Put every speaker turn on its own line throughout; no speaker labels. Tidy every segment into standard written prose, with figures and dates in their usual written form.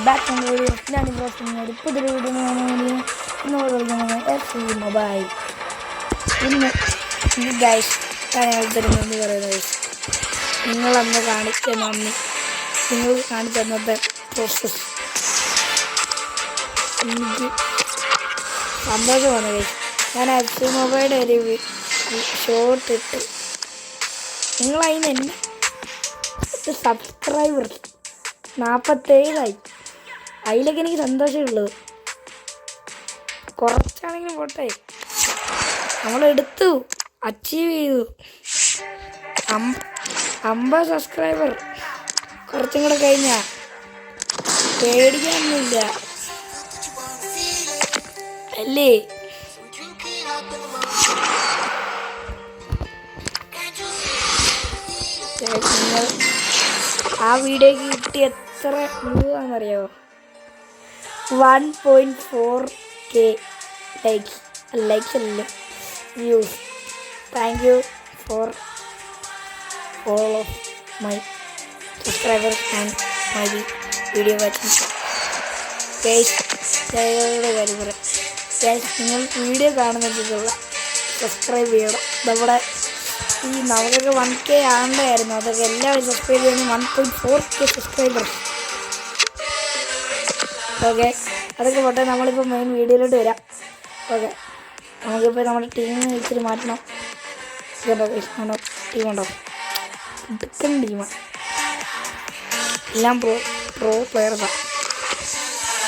Back video ഞാനിപ്പോൾ പുതിയൊരു video ഇന്ന് മൊബൈൽ ഇന്ന് ഈ ഗൈസ് ഞാൻ തരുന്നെന്ന് പറയുന്നത് നിങ്ങളന്ന് കാണിച്ച നന്ദി നിങ്ങൾ കാണിച്ചു തന്നത്തെ പ്രോസസ് എനിക്ക് സന്തോഷമാണ് ഗൈസ്. ഞാൻ എഫ് മൊബൈലിൻ്റെ ഒരു ഷോർട്ട് ഇട്ട് നിങ്ങളതിന് എന്നെ സബ്സ്ക്രൈബർ 47 അതിലൊക്കെ എനിക്ക് സന്തോഷമുള്ളത്. കുറച്ചാണെങ്കിലും പോട്ടെ, നമ്മളെടുത്തു, അച്ചീവ് ചെയ്തു. 50 സബ്സ്ക്രൈബർ കുറച്ചും കൂടെ കഴിഞ്ഞാൽ പേടിക്കാനൊന്നുമില്ല അല്ലേ? നിങ്ങൾ ആ വീഡിയോക്ക് കിട്ടിയ എത്ര വ്യൂ ആണെന്നറിയോ? 1.4K ലൈക്സ് അല്ലേ, views. Thank you for all of my subscribers and my video watching. ജയകളുടെ കാര്യം പറയാം. നിങ്ങൾ വീഡിയോ കാണുന്നതിലുള്ള സബ്സ്ക്രൈബ് ചെയ്യണം. നമ്മുടെ ഈ നമുക്കൊക്കെ 1K ആണ്ടായിരുന്നു, അതൊക്കെ എല്ലാവരും സബ്സ്ക്രൈബ് ചെയ്യുന്നത് 1.4K സബ്സ്ക്രൈബേഴ്സ്. ഓക്കെ, അതൊക്കെ പോട്ടെ. നമ്മളിപ്പോൾ മെയിൻ വീഡിയോയിലോട്ട് വരാം. ഓക്കെ, നമുക്കിപ്പോൾ നമ്മുടെ ടീമിനെ ഇച്ചിരി മാറ്റണം. ടീമുണ്ടോ? ഇടുക്കൻ ടീമാണ്, എല്ലാം പ്രോ പ്ലെയർസാണ്.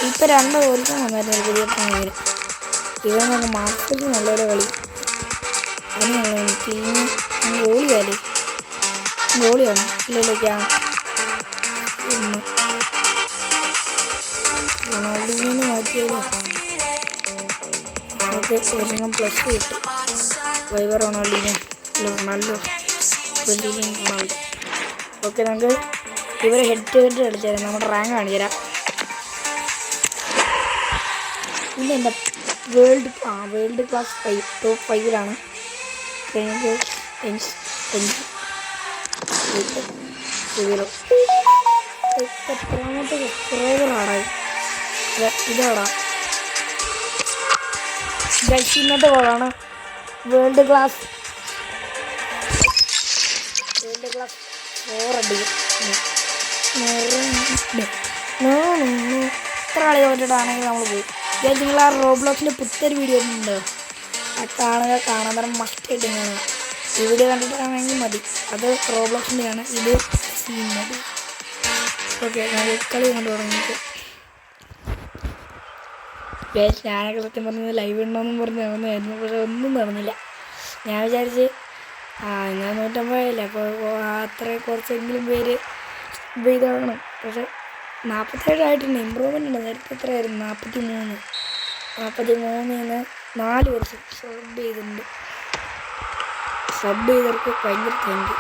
ഇപ്പം 2 കോലിക്കാൻ വന്നായിരുന്നു പുതിയ ടീമിൽ. ഇവനൊക്കെ മാസ്റ്റേഴ്സ് നല്ലൊരു കളി. അതിന് ടീം ഗോളിയാലേ, ഗോളിയാണ് ഇല്ലേക്കാണ്. റൊണാൾഡോനെ മാറ്റിയത് നമുക്ക് ഒരെണ്ണം പ്ലസ് കിട്ടും. Viva Ronaldo. ഓക്കെ, നമുക്ക് ഇവരെ ഹെഡ് ടു ഹെഡ് കളിച്ചാലും നമ്മുടെ റാങ്ക് കാണിച്ചു തരാം. പിന്നെ എന്താ വേൾഡ് ക്ലാസ് 5 ടോപ്പ് 5ലാണ്. എത്രാമത്തെ സബ്സ്ക്രൈബറാണ് ഇതാടാ ഗൈസ്. ഇന്നത്തെ കോളാണ് വേൾഡ് ക്ലാസ് 4 അടിക്കും. ഇത്ര കളി തോറ്റിട്ടാണെങ്കിൽ നമ്മൾ പോയി. നിങ്ങൾ ആ റോബ്ലോക്സിൻ്റെ പുത്തൊരു വീഡിയോ ഉണ്ട്, കാണാൻ മസ്റ്റായിട്ട് കാണുക. ഈ വീഡിയോ കണ്ടിട്ടാണെങ്കിൽ മതി. അത് റോബ്ലോക്സിൻ്റെയാണ്, ഇത് മതി. ഓക്കെ, ഞാൻ കളി കണ്ടു തുടങ്ങിയിട്ട് ഞാനൊക്കെ സത്യം പറഞ്ഞത് ലൈവ് ഉണ്ടോയെന്നും പറഞ്ഞ് വന്നായിരുന്നു. പക്ഷെ ഒന്നും നടന്നില്ല. ഞാൻ വിചാരിച്ച് ഞാൻ 150 അപ്പോൾ അത്ര കുറച്ചെങ്കിലും പേര് ചെയ്തോളണം. പക്ഷെ 47 ആയിട്ടുണ്ട്, ഇമ്പ്രൂവ്മെൻ്റ് ഉണ്ട്. നേരത്തെ എത്രയായിരുന്നു? 43-ന് 4 വർഷം സബ് ചെയ്തിട്ടുണ്ട്. സബ് ചെയ്തവർക്ക് ഭയങ്കര താങ്ക് യു.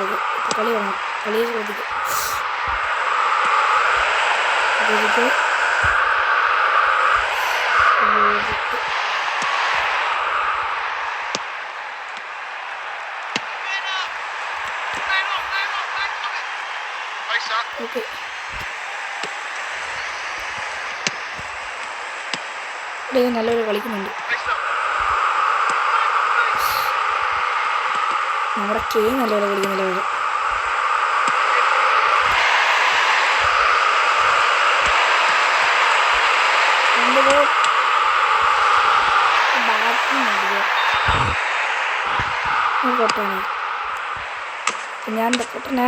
ഓക്കെ, കളി വേണം, കളിയെ ശ്രദ്ധിക്കും. ഓക്കെ, നല്ലൊരു കളിക്കുന്നുണ്ട്. നമ്മുടെ കെ നല്ലപോലെ കളിക്കുന്നില്ല. പൊട്ടാണ് ഞാൻ പൊട്ടനാ.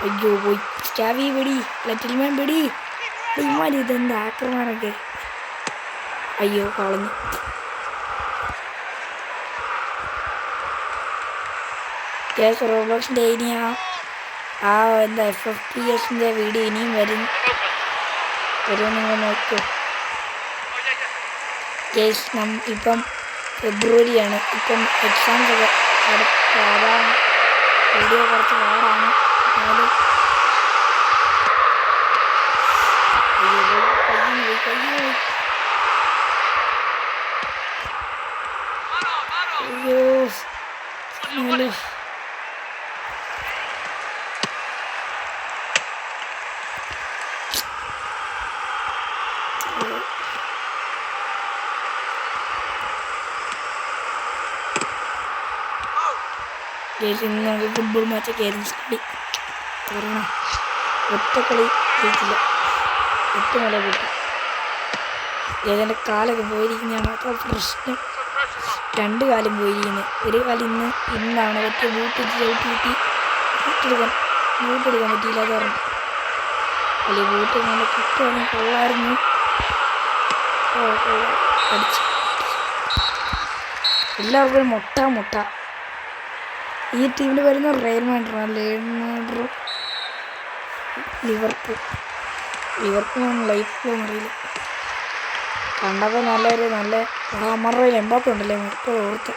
അയ്യോ പോയി. സ്റ്റാവി പിടി, ലെറ്റിൽമാൻ പിടി. ഇമാരി ഇതെന്താ ആക്രമണമൊക്കെ. അയ്യോ കളഞ്ഞു. റോബ്ലോക്സിൻ്റെ ഇനി എന്താ FPS-ൻ്റെ വീഡിയോ ഇനിയും വരുമെന്ന് നിങ്ങൾ നോക്കൂ. ഇപ്പം ഫെബ്രുവരിയാണ്. ഇപ്പം എക്സാംസ് ഒക്കെ അതാണ്. വീഡിയോ കുറച്ച് പാടാണ്. അയ്യോ ഇന്ന് നമുക്ക് ഫുട്ബോൾ മാച്ചൊക്കെ ആയിരുന്നു. കളി പറയണം, ഒറ്റ കളി ജയിച്ചില്ല, ഒറ്റ നില കൂട്ടി. ഏതെൻ്റെ കാലൊക്കെ പോയിരിക്കുന്നതാണ് അത്ര പ്രശ്നം. 2 കാലും പോയിരിക്കുന്നത്. ഒരു കാലം ഇന്നാണ് ഒറ്റ ബൂട്ടിട്ട് ചവിട്ടി ബൂട്ടെടുക്കാൻ പറ്റിയില്ല. അത് പറഞ്ഞു വലിയ ബൂട്ട് നല്ല കിട്ടുവാനും കൊള്ളായിരുന്നു. അടിച്ച് എല്ലാവർക്കും മുട്ട. ഈ ടീമിൽ വരുന്ന റയൽ മാഡ്രിഡ്, ലിവർപൂൾ ലൈഫിലൊന്നും അറിയില്ല. കണ്ടപ്പോൾ നല്ല അമറ എംബാപ്പ ഉണ്ടല്ലേ, ഇപ്പോൾ ഓർത്ത്.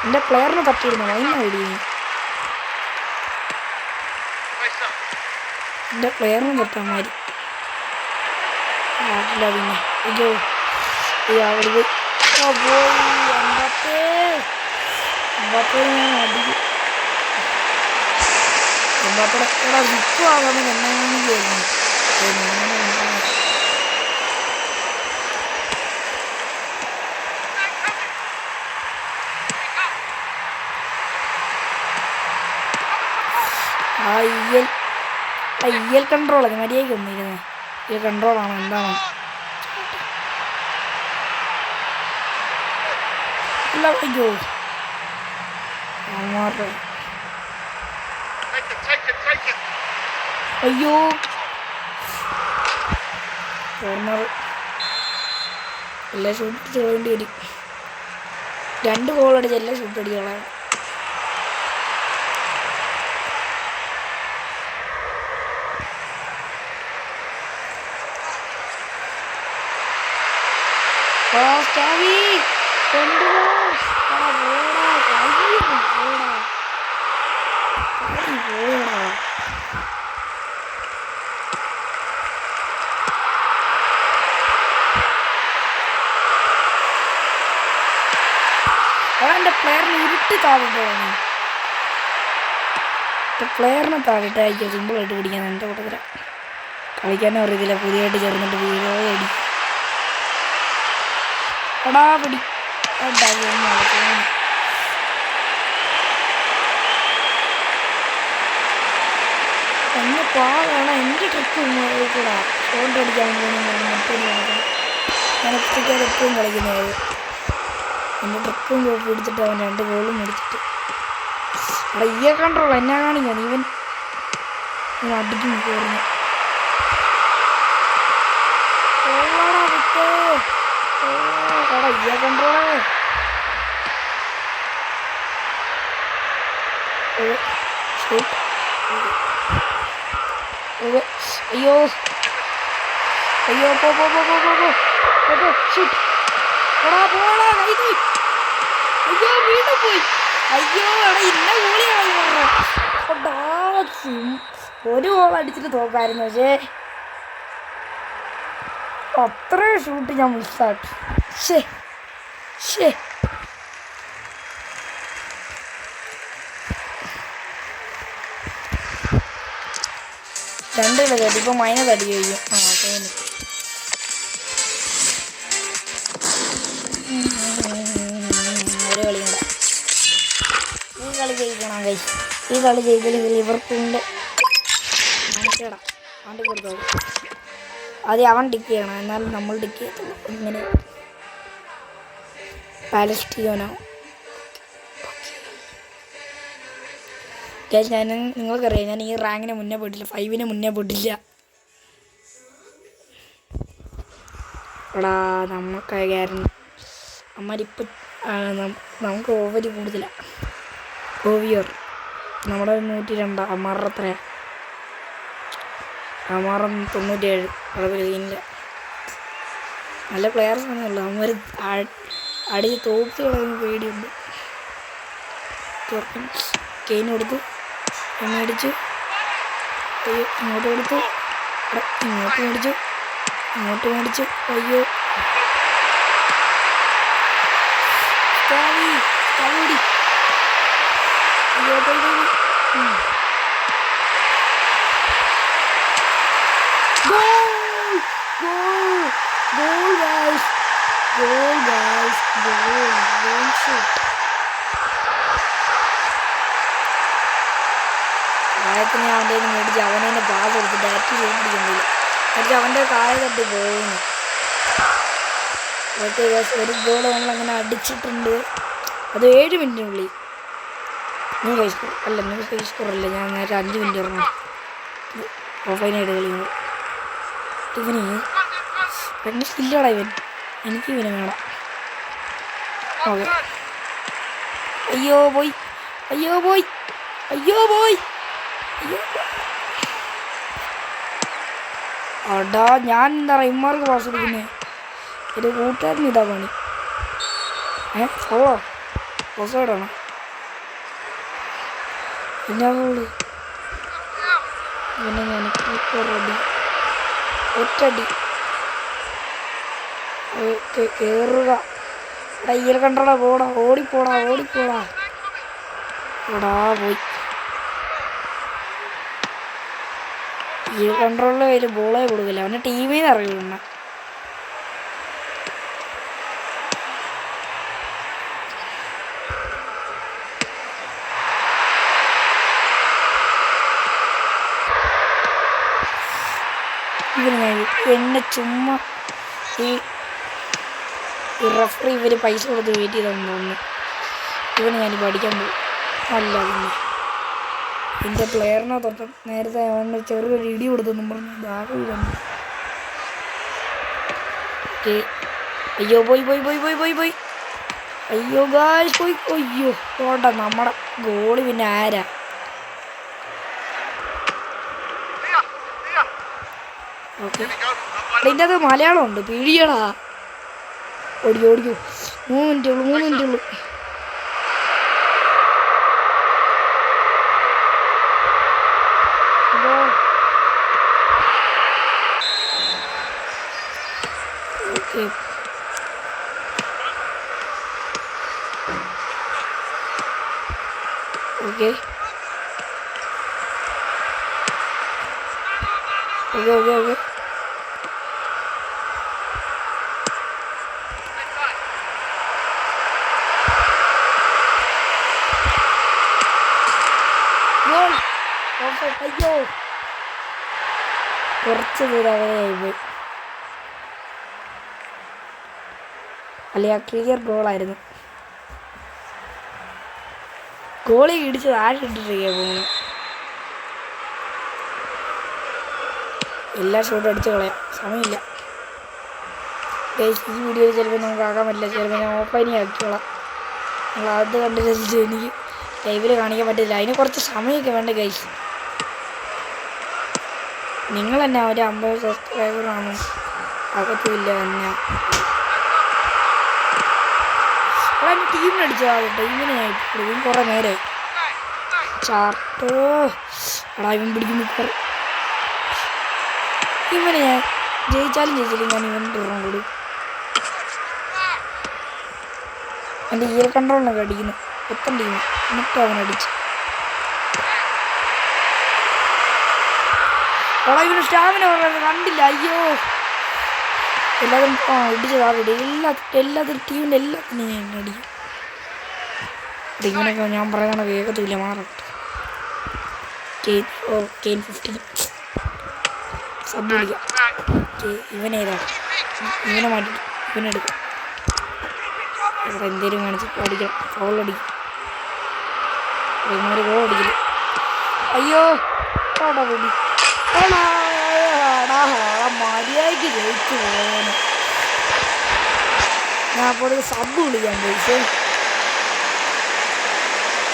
എൻ്റെ പ്ലെയറിനെ തട്ടിയിരുന്നു വൈകുന്ന ഐഡിയ. എൻ്റെ പ്ലെയറിനെ തട്ടാൻ മാറി ആട്ടില്ല. പിന്നെ അയ്യോ അവിടെ പോയി എംബാപ്പേ ഞാൻ അടിക്കും. എംബാപ്പയുടെ വിൽക്കുവാകാൻ എന്നാണെന്ന് IL കൺട്രോൾ അത് മര്യാദയ്ക്ക് ഒന്നിരുന്നേ. ഈ കൺട്രോളാണ് എന്താണ് അയ്യോ അയ്യോ കോർണർ എല്ലാം ഷൂട്ട് ചെയ്യേണ്ടി വരും. 2 ഗോൾ അടിച്ച് എല്ലാം ഷൂട്ട് അടിച്ചോളാം. എൻ്റെ പ്ലെയറിന് ഇരുട്ടി താഴെയാണ്. പ്ലെയറിനെ താഴെട്ടായിരിക്കും സിമ്പിളായിട്ട് പിടിക്കാൻ. എൻ്റെ കൂട്ടത്തിൽ കളിക്കാനും അറിയത്തില്ല, പുതിയതായിട്ട് ചേർന്നിട്ട് വീഴോടി എടാ പിടി എന്നെ പാടാണ്. എൻ്റെ ട്രിപ്പ് കൂടാ ഷോട്ട് അടിക്കാൻ മറ്റൊരു ഞാൻ ഒറ്റയ്ക്കാണ് എപ്പോഴും കളിക്കുന്നത്. എൻ്റെ ട്രിപ്പും കോപ്പി പിടിച്ചിട്ട് അവൻ 2 ഗോളും മേടിച്ചിട്ട് അവിടെ ഈ കൺട്രോൾ എന്നാ കാണിക്കാൻ ഇവൻ അടിക്കും കയറുന്നു. കൺട്രോളേ അയ്യോ അയ്യോ വീണ്ടും പോയി. അയ്യോ എടാ ഇന്ന ഗോളിയാണ് ഒരു ഗോൾ അടിച്ചിട്ട് തോക്കായിരുന്നു. പക്ഷേ അത്രയും ഷൂട്ട് ഞാൻ മിസ്സാക്കി. ശേ 2 കളി ഇപ്പോൾ മൈനസ് അടി കഴിയും. തോന്നി ഒരു കളി കൂടെ. ഈ കളി ജയിക്കണം കൈ. ഈ കളി ജയിക്കൽ ലിവർപൂളിൻ്റെ മനസ്സിടാം ആണ്ടി കൊടുത്തോളൂ. ആദ്യം അവൻ ടിക്ക് ചെയ്യണം, എന്നാലും നമ്മൾ ടിക്ക് ചെയ്യത്തുള്ളൂ. ഇങ്ങനെ പാലസ്റ്റീനോ ഞാൻ നിങ്ങൾക്കറിയാം, ഞാൻ ഈ റാങ്കിന് മുന്നേ പോയിട്ടില്ല, 5 മുന്നേ പോയിട്ടില്ല. എടാ നമുക്കായിരുന്നു അമ്മരിപ്പം നമുക്ക് ഓവർ കൂടുതലാണ്. ഓവിയർ നമ്മുടെ 102 അമ്മാരുടെ എത്രയാണ്? അമ്മാറ് 97. കുഴപ്പമില്ല. നല്ല പ്ലെയേഴ്സ് ഒന്നുമല്ല. അമ്മ അടിച്ച് തോപ്പ് കളയുന്ന പേടിയുണ്ട്. കെയിന് കൊടുത്തു, മേടിച്ചു, ഇങ്ങോട്ട് കൊടുത്തു, ഇങ്ങോട്ട് മേടിച്ചു. അയ്യോ കളി അയ്യോ Goal guys. സഹായത്തിന് ഞാൻ അവൻ്റെ മേടിച്ച് അവനെ പാസ് കൊടുത്ത് ബാറ്റ് ചെയ്ത് പിടിക്കുന്നില്ല. എന്നിട്ട് അവൻ്റെ കായ തട്ടി പോകുന്നു. ഓക്കെ ഒരു ഗോൾ നമ്മളങ്ങനെ അടിച്ചിട്ടുണ്ട്. അത് 7 മിനിറ്റിനുള്ളിൽ. ന്യൂ ഹൈ സ്കോർ അല്ല, ന്യൂ ഹൈ സ്കോറല്ല, ഞാൻ നേരത്തെ 5 മിനിറ്റ് പറഞ്ഞു ഓഫൈനായിട്ട് കളിയുമ്പോൾ. ഇവന് ഭയങ്കര സ്കില്ലാണ് ഇവൻ. എനിക്ക് ഇവനെ വേണം. ഓക്കെ അയ്യോ പോയി അയ്യോ പോയി അയ്യോ പോയി അയ്യോ അടാ, ഞാൻ എന്താ പറയുക ഇമ്മാർക്ക് പാസ് കൊടുക്കുന്നത്. ഒരു കൂട്ടുകാരന് ഇതാ പണി. ഓളോ ഓഫ്സൈഡാണോ? പിന്നെ പിന്നെ ഞാൻ റെഡി ഒറ്റടി കയറുക. ഡയ്യൽ കണ്ടടാ, പോടാ ഓടിപ്പോടാ ഓടിപ്പോടാ. ഓടാ പോയി. ഈ കൺട്രോളിൽ അതിൽ ബോളേ കൊടുക്കില്ല. അവൻ്റെ ടീമിൽ നിന്ന് അറിയില്ല. എന്നെ ചുമ്മാ ഈ റഫറി ഇവർ പൈസ കൊടുത്ത് വെയിറ്റ് ചെയ്തെന്ന് തോന്നുന്നു. ഇവന് ഞാൻ പഠിക്കാൻ പോകും. അല്ല പിന്നെ എൻ്റെ പ്ലെയറിനെ തൊട്ട് നേരത്തെ അവൻ്റെ ചെറിയൊരു ഇടി കൊടുത്തെന്നും പറഞ്ഞു ഭാഗം വന്നു. ഓക്കെ അയ്യോ പോയി പോയി പോയി പോയി പോയി പോയി അയ്യോ ഗായ്സ് പോയി. അയ്യോ പോട്ടെ, നമ്മുടെ ഗോളി പിന്നെ ആരാ? ഓക്കെ അതിൻ്റെ അത് മലയാളമുണ്ട്. പിഴിയടാ ഓടിക്കോ ഓടിക്കോ. 3 മിനിറ്റേ ഉള്ളൂ 3 മിനിറ്റേ ഉള്ളൂ. Okay okay okay okay okay അയ്യോ കുറച്ച് ദൂരം അവരെയായി പോയി. അല്ലെ ആ ക്ലിയർ ഗോളായിരുന്നു. ഗോളി ഇടിച്ച് താഴെ ഇട്ടിട്ടിരിക്കുക പോകുന്നു. എല്ലാ ഷോട്ടും അടിച്ച് കളയാം, സമയമില്ല. ഈ വീഡിയോയിൽ ചിലപ്പോൾ നമുക്ക് ആക്കാൻ പറ്റില്ല. ചിലപ്പോൾ ഞാൻ ഓപ്പനി ആക്കിക്കോളാം. നിങ്ങൾ അത് കണ്ടിട്ട് എനിക്ക് ലൈവിൽ കാണിക്കാൻ പറ്റില്ല. അതിന് കുറച്ച് സമയമൊക്കെ വേണ്ട ഗൈസ്. നിങ്ങൾ തന്നെ ഒരു 50 സബ്സ്ക്രൈബറാണ്, അകത്തുമില്ല തന്നെ. അവിടെ ടീമിനടിച്ചതാ. ടീമിനെ ഞാൻ ഇപ്പോഴും കുറേ നേരെ ചാർട്ട് എടാ ഇവൻ പിടിക്കുമ്പോൾ ഇവനെ ഞാൻ ജയിച്ചാലും ഞാൻ ഇവൻ ടൂറും കൂടി എൻ്റെ ഈ കൺട്രോളിനൊക്കെ അടിക്കുന്നു. എത്തൻ ടീം എന്നിട്ട് അവനടിച്ച് എടാ ഇവന് സ്റ്റാമിന കണ്ടില്ല. അയ്യോ എല്ലാവരും ഇടിച്ചതാവിടെ. എല്ലാത്തിനും ടീമിൻ്റെ എല്ലാത്തിനും ഞാൻ അടിക്കും. ഇങ്ങനെയൊക്കെ ഞാൻ പറയുന്ന വേഗത്തില്ല മാറട്ടെ. കെയിൻ 15 സബ് വിളിക്കാം. ഇവനേതാണ് ഇവനെ മാറ്റിട്ട് ഇവനെടുക്കും. ഇവിടെ എന്തേലും കാണിച്ച് അടിക്കണം. ഫൗളടിക്കും. ഇവന്മാർ ഗോൾ അടിക്കില്ല. അയ്യോ ഓടാ കൂടി മര്യാദയ്ക്ക് ജയിച്ചു പോകാന്. ഞാൻ അപ്പോൾ ഒരു സബ് വിളിക്കാൻ പോയിച്ചേ.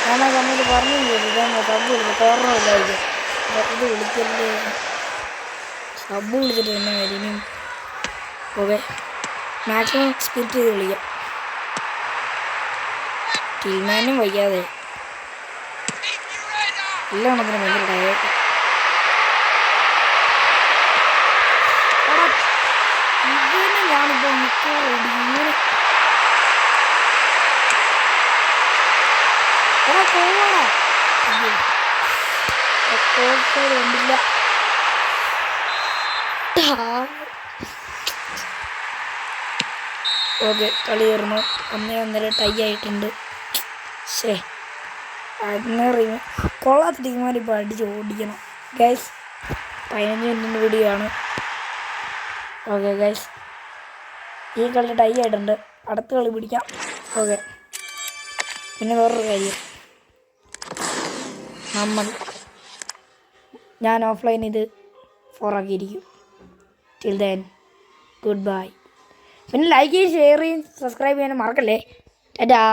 ഞാൻ ആ സമയത്ത് പറഞ്ഞു സബ് വിളിച്ചു കോർണറില്ലായിരിക്കും. ഇത് വിളിക്കല്ലേ സബ് വിളിച്ചിട്ട് തന്നെ കാര്യം. ഓക്കെ മാക്സിമം സ്പിരിറ്റ് ചെയ്ത് വിളിക്കാം. ടീമാനും വയ്യാതെ എല്ലാം കണക്കിന് ഭയങ്കര ടയർഡ്. ഇവനെ ഞാനിപ്പോൾ മിക്കവാറും പോവാടാ. കണ്ടില്ല. ഓക്കെ കളി തീർന്നു. 1-1 ടൈ ആയിട്ടുണ്ട്. ശേ അങ്ങനെ കൊള്ളാത്ത ടീമാർ ഇപ്പോൾ അടിച്ച് ഓടിക്കണം ഗൈസ്. 15 മിനിറ്റിൻ്റെ വീഡിയോ ആണ്. ഓക്കെ ഗൈസ്, ഈ കളി ടൈ ആയിട്ടുണ്ട്. അടുത്ത കളി പിടിക്കാം. ഓക്കെ, പിന്നെ വേറൊരു കാര്യം, ഞാൻ ഓഫ്ലൈൻ ഇത് 4 ആക്കിയിരിക്കും. Till then good bye. പിന്നെ ലൈക്ക് ചെയ്യും, ഷെയർ ചെയ്യും, സബ്സ്ക്രൈബ് ചെയ്യാനും മറക്കല്ലേ. ടാറ്റാ.